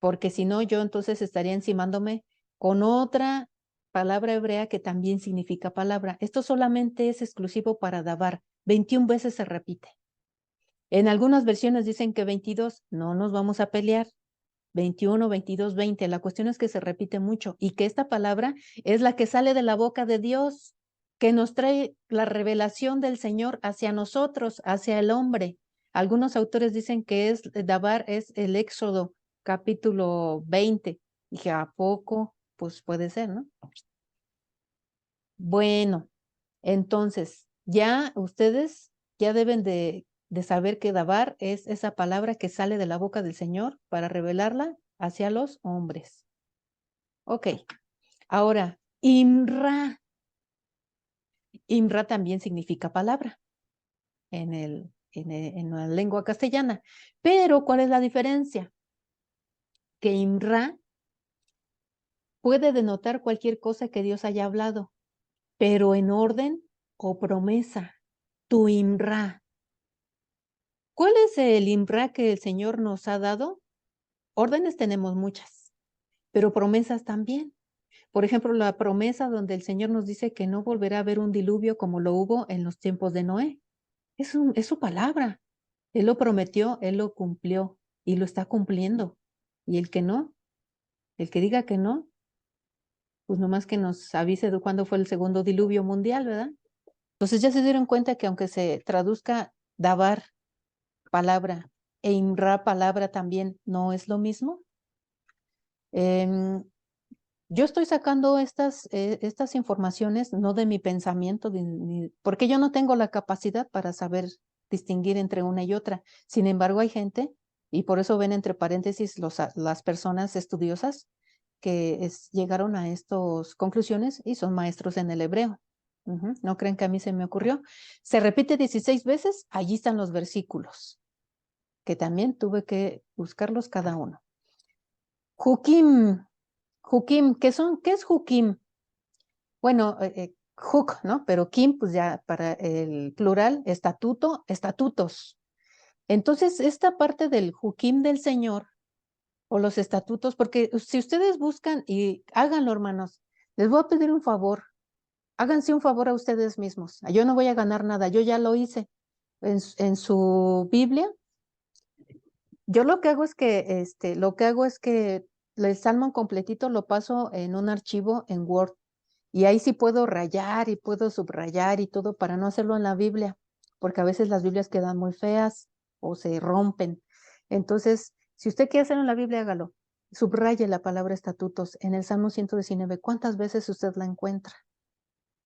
porque si no yo entonces estaría encimándome con otra palabra hebrea que también significa palabra. Esto solamente es exclusivo para dabar. 21 veces se repite. En algunas versiones dicen que 22, no nos vamos a pelear. 21, 22, 20. La cuestión es que se repite mucho y que esta palabra es la que sale de la boca de Dios, que nos trae la revelación del Señor hacia nosotros, hacia el hombre. Algunos autores dicen que dabar es el Éxodo, capítulo 20. Dije, ¿a poco? Pues puede ser, ¿no? Bueno, entonces, ya ustedes ya deben de saber que dabar es esa palabra que sale de la boca del Señor para revelarla hacia los hombres. Ok, ahora, Imra. Imra también significa palabra en la lengua castellana. Pero, ¿cuál es la diferencia? Que Imra puede denotar cualquier cosa que Dios haya hablado, pero en orden o promesa. Tu Imra. ¿Cuál es el Imra que el Señor nos ha dado? Órdenes tenemos muchas, pero promesas también. Por ejemplo, la promesa donde el Señor nos dice que no volverá a haber un diluvio como lo hubo en los tiempos de Noé. Es su palabra. Él lo prometió, Él lo cumplió y lo está cumpliendo. Y el que no, el que diga que no, pues nomás que nos avise de cuándo fue el segundo diluvio mundial, ¿verdad? Entonces ya se dieron cuenta que aunque se traduzca dabar, palabra, e imra, palabra también, no es lo mismo. Yo estoy sacando estas informaciones no de mi pensamiento, porque yo no tengo la capacidad para saber distinguir entre una y otra. Sin embargo, hay gente, y por eso ven entre paréntesis las personas estudiosas que llegaron a estas conclusiones y son maestros en el hebreo. No creen que a mí se me ocurrió. Se repite 16 veces, allí están los versículos, que también tuve que buscarlos cada uno. Jukim, ¿qué es Jukim? Bueno, Juk, ¿no? Pero Kim, pues ya para el plural, estatuto, estatutos. Entonces, esta parte del Jukim del Señor, o los estatutos, porque si ustedes buscan y háganlo, hermanos, les voy a pedir un favor, háganse un favor a ustedes mismos. Yo no voy a ganar nada, yo ya lo hice. En su Biblia, yo lo que hago es que, el Salmo completito lo paso en un archivo en Word. Y ahí sí puedo rayar y puedo subrayar y todo para no hacerlo en la Biblia, porque a veces las Biblias quedan muy feas. o se rompen. Entonces, si usted quiere hacerlo en la Biblia, hágalo. Subraye la palabra estatutos en el Salmo 119. ¿Cuántas veces usted la encuentra?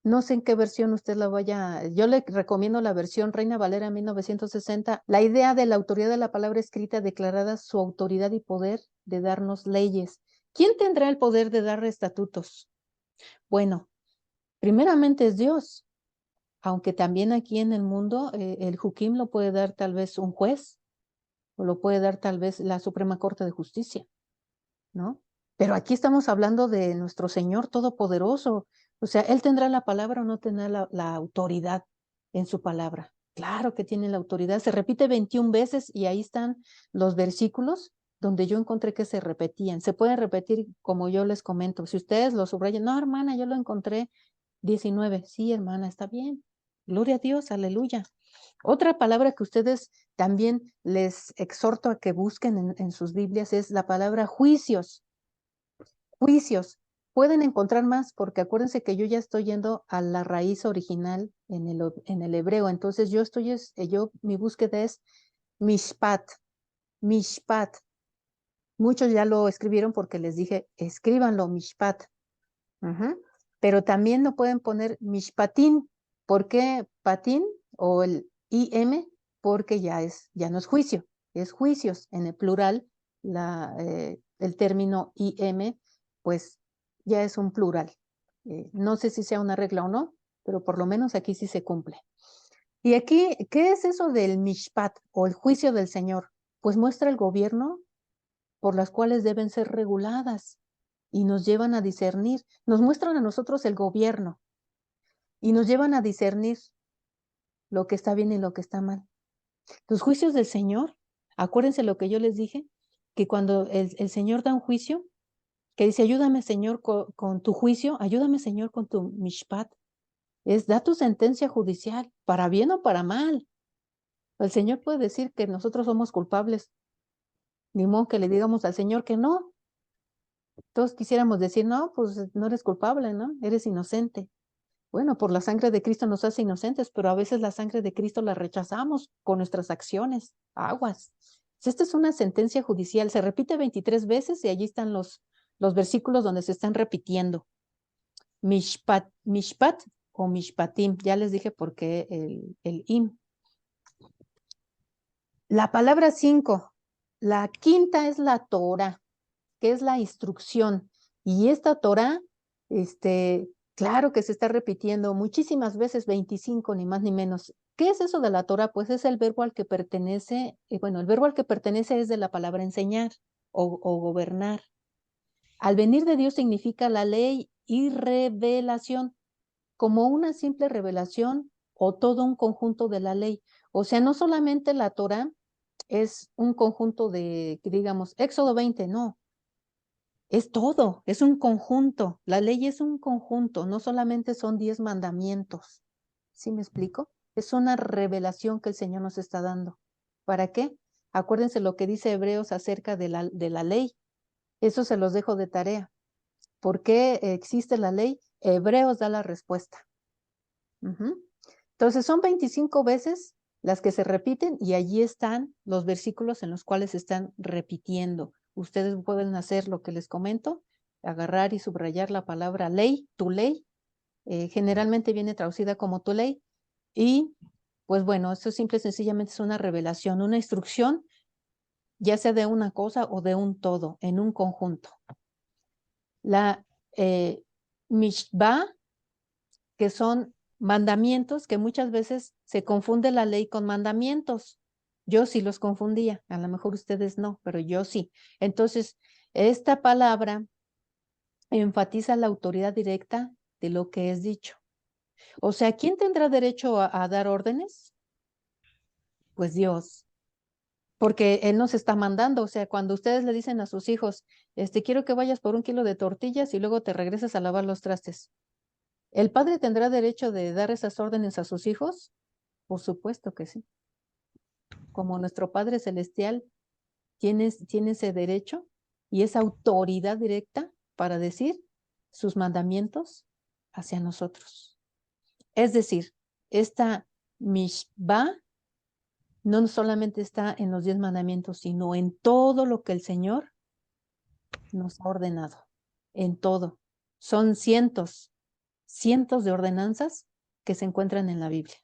No sé en qué versión usted la vaya. Yo le recomiendo la versión Reina Valera 1960. La idea de la autoridad de la palabra escrita declarada su autoridad y poder de darnos leyes. ¿Quién tendrá el poder de dar estatutos? Bueno, primeramente es Dios, aunque también aquí en el mundo el Jukim lo puede dar tal vez un juez o lo puede dar tal vez la Suprema Corte de Justicia, ¿no? Pero aquí estamos hablando de nuestro Señor Todopoderoso. O sea, Él tendrá la palabra o no tendrá la autoridad en su palabra. Claro que tiene la autoridad. Se repite 21 veces y ahí están los versículos donde yo encontré que se repetían. Se pueden repetir como yo les comento. Si ustedes lo subrayan, no, hermana, yo lo encontré 19. Sí, hermana, está bien. Gloria a Dios, aleluya. Otra palabra que ustedes también les exhorto a que busquen en sus Biblias es la palabra juicios. Juicios. Pueden encontrar más porque acuérdense que yo ya estoy yendo a la raíz original en el hebreo. Entonces mi búsqueda es mishpat, mishpat. Muchos ya lo escribieron porque les dije, escríbanlo, mishpat. Pero también lo pueden poner mishpatín. ¿Por qué patín o el im? Porque ya no es juicio, es juicios. En el plural, el término im, pues ya es un plural. No sé si sea una regla o no, pero por lo menos aquí sí se cumple. Y aquí, ¿qué es eso del mishpat o el juicio del Señor? Pues muestra el gobierno por las cuales deben ser reguladas y nos llevan a discernir, nos muestran a nosotros el gobierno y nos llevan a discernir lo que está bien y lo que está mal. Los juicios del Señor, acuérdense lo que yo les dije, que cuando el Señor da un juicio, que dice, ayúdame Señor con tu juicio, ayúdame Señor con tu mishpat, da tu sentencia judicial, para bien o para mal. El Señor puede decir que nosotros somos culpables, ni modo que le digamos al Señor que no. Todos quisiéramos decir, no, pues no eres culpable, ¿no? Eres inocente. Bueno, por la sangre de Cristo nos hace inocentes, pero a veces la sangre de Cristo la rechazamos con nuestras acciones. Aguas. Esta es una sentencia judicial. Se repite 23 veces y allí están los versículos donde se están repitiendo. Mishpat o mishpatim. Ya les dije por qué el im. La palabra 5. La quinta es la Torah, que es la instrucción. Y esta Torah, claro que se está repitiendo muchísimas veces, 25, ni más ni menos. ¿Qué es eso de la Torah? Pues es el verbo al que pertenece, el verbo al que pertenece es de la palabra enseñar o gobernar. Al venir de Dios significa la ley y revelación, como una simple revelación o todo un conjunto de la ley. O sea, no solamente la Torah es un conjunto de, digamos, Éxodo 20, no. Es todo, es un conjunto. La ley es un conjunto, no solamente son 10 mandamientos. ¿Sí me explico? Es una revelación que el Señor nos está dando. ¿Para qué? Acuérdense lo que dice Hebreos acerca de la ley. Eso se los dejo de tarea. ¿Por qué existe la ley? Hebreos da la respuesta. Entonces son 25 veces las que se repiten y allí están los versículos en los cuales se están repitiendo. Ustedes pueden hacer lo que les comento, agarrar y subrayar la palabra ley, tu ley, generalmente viene traducida como tu ley, y pues bueno, esto simple y sencillamente es una revelación, una instrucción, ya sea de una cosa o de un todo, en un conjunto. La mishvah, que son mandamientos, que muchas veces se confunde la ley con mandamientos. Yo sí los confundía, a lo mejor ustedes no, pero yo sí. Entonces, esta palabra enfatiza la autoridad directa de lo que es dicho. O sea, ¿quién tendrá derecho a dar órdenes? Pues Dios, porque Él nos está mandando. O sea, cuando ustedes le dicen a sus hijos, quiero que vayas por 1 kilo de tortillas y luego te regresas a lavar los trastes. ¿El padre tendrá derecho de dar esas órdenes a sus hijos? Por supuesto que sí. Como nuestro Padre Celestial tiene ese derecho y esa autoridad directa para decir sus mandamientos hacia nosotros. Es decir, esta mishvah no solamente está en los 10 mandamientos, sino en todo lo que el Señor nos ha ordenado, en todo. Son cientos de ordenanzas que se encuentran en la Biblia.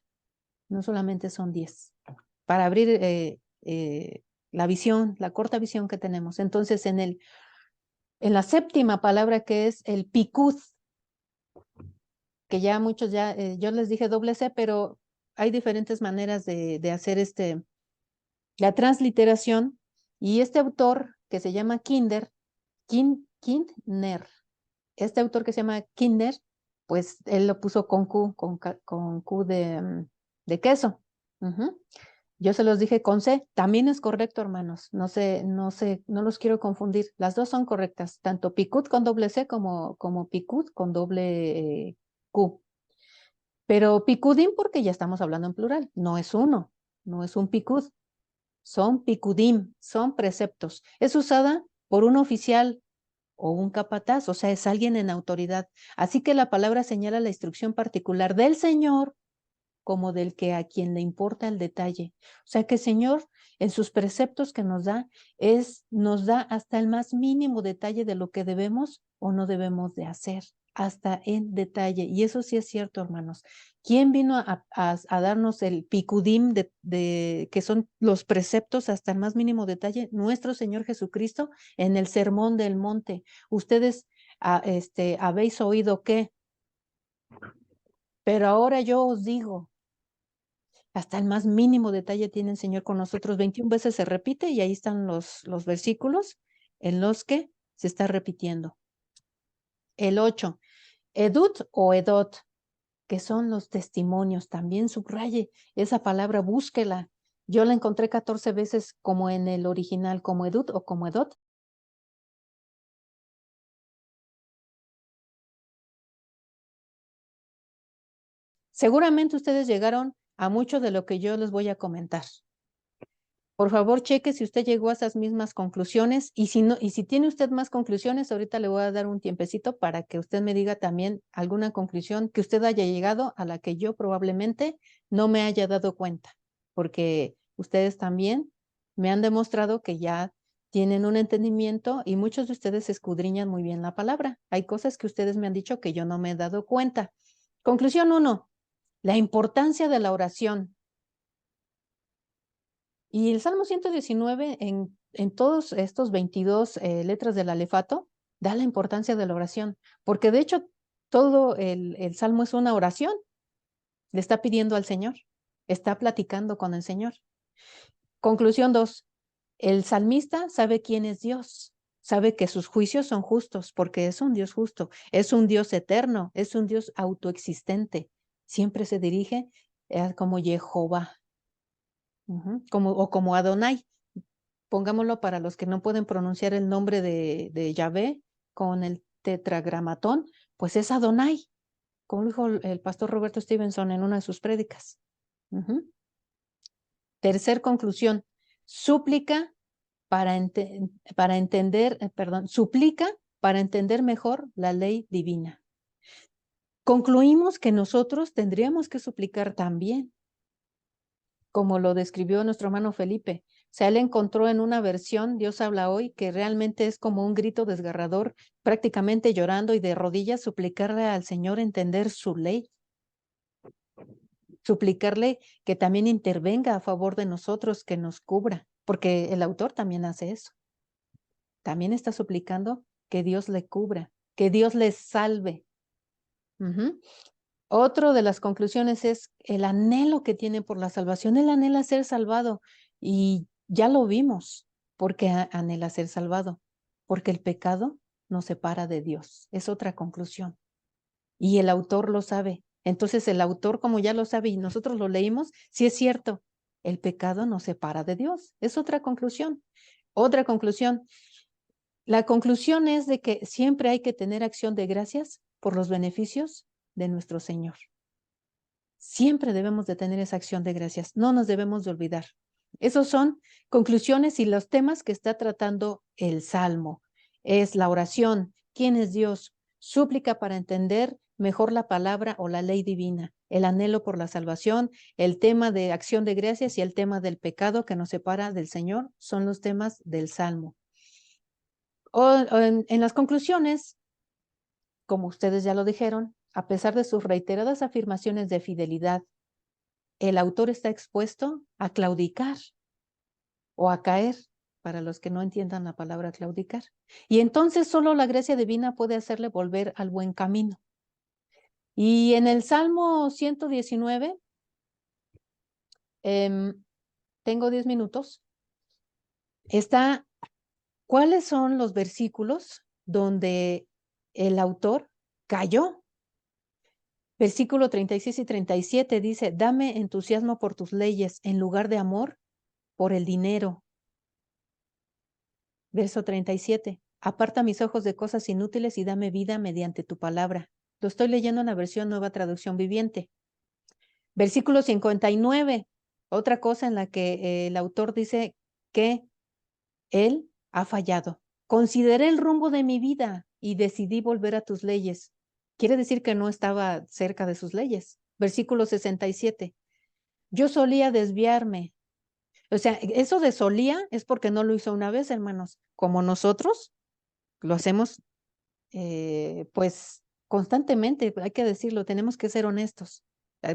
No solamente son 10. Para abrir la visión, la corta visión que tenemos. Entonces, en la séptima palabra, que es el pikud, que ya muchos yo les dije doble C, pero hay diferentes maneras de hacer la transliteración, y este autor que se llama Kindner, este autor que se llama Kindner, pues él lo puso con Q, con Q de queso. Yo se los dije con C, también es correcto, hermanos, no los quiero confundir, las dos son correctas, tanto picut con doble C como picut con doble Q. Pero picudim porque ya estamos hablando en plural, no es uno, no es un picud, son picudim, son preceptos. Es usada por un oficial o un capataz, o sea, es alguien en autoridad. Así que la palabra señala la instrucción particular del Señor como del que a quien le importa el detalle. O sea que el Señor, en sus preceptos que nos da hasta el más mínimo detalle de lo que debemos o no debemos de hacer, hasta en detalle. Y eso sí es cierto, hermanos. ¿Quién vino a darnos el picudim que son los preceptos hasta el más mínimo detalle? Nuestro Señor Jesucristo en el Sermón del Monte. Ustedes habéis oído que, pero ahora yo os digo. Hasta el más mínimo detalle tiene el Señor con nosotros. 21 veces se repite y ahí están los versículos en los que se está repitiendo. El 8, edut o edot, que son los testimonios. También subraye esa palabra, búsquela. Yo la encontré 14 veces como en el original, como edut o como edot. Seguramente ustedes llegaron a mucho de lo que yo les voy a comentar. Por favor, cheque si usted llegó a esas mismas conclusiones, y si tiene usted más conclusiones, ahorita le voy a dar un tiempecito para que usted me diga también alguna conclusión que usted haya llegado a la que yo probablemente no me haya dado cuenta, porque ustedes también me han demostrado que ya tienen un entendimiento y muchos de ustedes escudriñan muy bien la palabra. Hay cosas que ustedes me han dicho que yo no me he dado cuenta. Conclusión 1, la importancia de la oración. Y el Salmo 119, en todos estos 22 letras del alefato, da la importancia de la oración, porque de hecho todo el Salmo es una oración. Le está pidiendo al Señor, está platicando con el Señor. Conclusión 2, el salmista sabe quién es Dios, sabe que sus juicios son justos, porque es un Dios justo, es un Dios eterno, es un Dios autoexistente. Siempre se dirige como Jehová. Como Adonai, pongámoslo para los que no pueden pronunciar el nombre de Yahvé con el tetragramatón, pues es Adonai, como dijo el pastor Roberto Stevenson en una de sus prédicas. Tercer conclusión, súplica suplica para entender mejor la ley divina. Concluimos que nosotros tendríamos que suplicar también, como lo describió nuestro hermano Felipe. O sea, él encontró en una versión, Dios habla hoy, que realmente es como un grito desgarrador, prácticamente llorando y de rodillas, suplicarle al Señor entender su ley. Suplicarle que también intervenga a favor de nosotros, que nos cubra, porque el autor también hace eso. También está suplicando que Dios le cubra, que Dios le salve. Otro de las conclusiones es el anhelo que tiene por la salvación. Él anhela ser salvado y ya lo vimos. ¿Por qué anhela ser salvado? Porque el pecado nos separa de Dios. Es otra conclusión. Y el autor lo sabe. Entonces el autor, como ya lo sabe y nosotros lo leímos, sí es cierto, el pecado nos separa de Dios. Es otra conclusión. Otra conclusión. La conclusión es de que siempre hay que tener acción de gracias por los beneficios de nuestro Señor. Siempre debemos de tener esa acción de gracias, no nos debemos de olvidar. Esos son conclusiones y los temas que está tratando el Salmo. Es la oración, quién es Dios, súplica para entender mejor la palabra o la ley divina, el anhelo por la salvación, el tema de acción de gracias y el tema del pecado que nos separa del Señor, son los temas del Salmo. En las conclusiones, como ustedes ya lo dijeron, a pesar de sus reiteradas afirmaciones de fidelidad, el autor está expuesto a claudicar o a caer, para los que no entiendan la palabra claudicar. Y entonces solo la gracia divina puede hacerle volver al buen camino. Y en el Salmo 119, tengo 10 minutos, está, ¿cuáles son los versículos donde el autor cayó? Versículo 36 y 37 dice, dame entusiasmo por tus leyes en lugar de amor por el dinero. Verso 37, aparta mis ojos de cosas inútiles y dame vida mediante tu palabra. Lo estoy leyendo en la versión Nueva Traducción Viviente. Versículo 59, otra cosa en la que el autor dice que él ha fallado. Consideré el rumbo de mi vida y decidí volver a tus leyes. Quiere decir que no estaba cerca de sus leyes. Versículo 67, yo solía desviarme. O sea, eso de solía es porque no lo hizo una vez, hermanos. Como nosotros lo hacemos, pues constantemente, hay que decirlo, tenemos que ser honestos.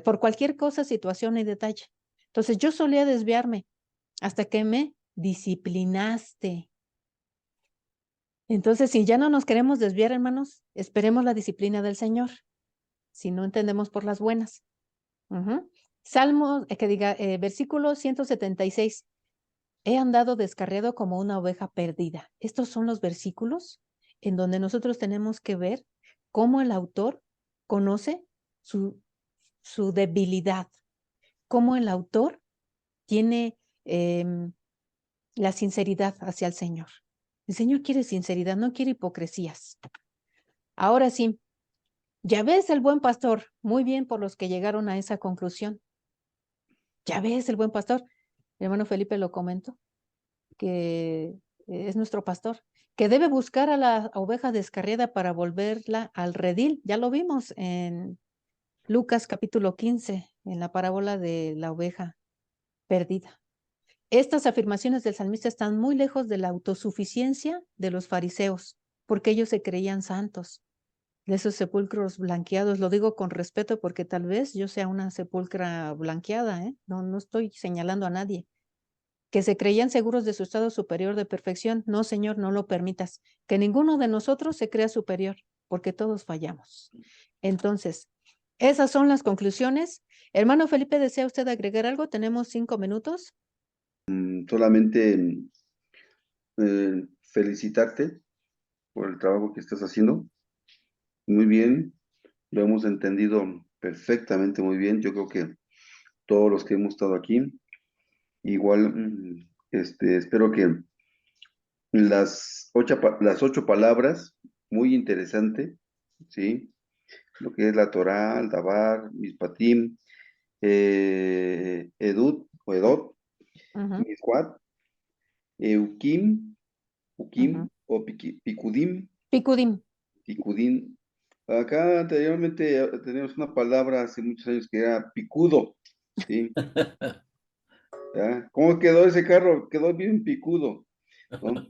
Por cualquier cosa, situación y detalle. Entonces, yo solía desviarme hasta que me disciplinaste. Entonces, si ya no nos queremos desviar, hermanos, esperemos la disciplina del Señor, si no entendemos por las buenas. Salmo, versículo 176. He andado descarriado como una oveja perdida. Estos son los versículos en donde nosotros tenemos que ver cómo el autor conoce su debilidad, cómo el autor tiene la sinceridad hacia el Señor. El Señor quiere sinceridad, no quiere hipocresías. Ahora sí, Yahvé es el buen pastor. Muy bien por los que llegaron a esa conclusión. Yahvé es el buen pastor. Mi hermano Felipe lo comentó, que es nuestro pastor, que debe buscar a la oveja descarriada para volverla al redil. Ya lo vimos en Lucas capítulo 15, en la parábola de la oveja perdida. Estas afirmaciones del salmista están muy lejos de la autosuficiencia de los fariseos, porque ellos se creían santos, de esos sepulcros blanqueados. Lo digo con respeto porque tal vez yo sea una sepulcra blanqueada, ¿eh? No estoy señalando a nadie. Que se creían seguros de su estado superior de perfección. No, Señor, no lo permitas. Que ninguno de nosotros se crea superior, porque todos fallamos. Entonces, esas son las conclusiones. Hermano Felipe, ¿desea usted agregar algo? Tenemos 5 minutos. Solamente felicitarte por el trabajo que estás haciendo. Muy bien, lo hemos entendido perfectamente muy bien. Yo creo que todos los que hemos estado aquí, igual, espero que las 8 palabras, muy interesante, ¿sí? Lo que es la Torá, el Dabar, Mispatim, Edut o Edot, Misquat, Ukim o Picudim, Picudim. Picudín. Acá anteriormente teníamos una palabra hace muchos años que era picudo, ¿sí? ¿Ya? ¿Cómo quedó ese carro? Quedó bien picudo, ¿no?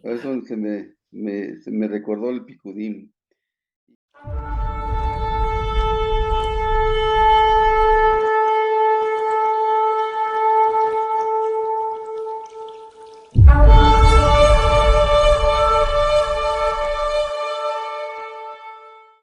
Por eso se me recordó el picudín.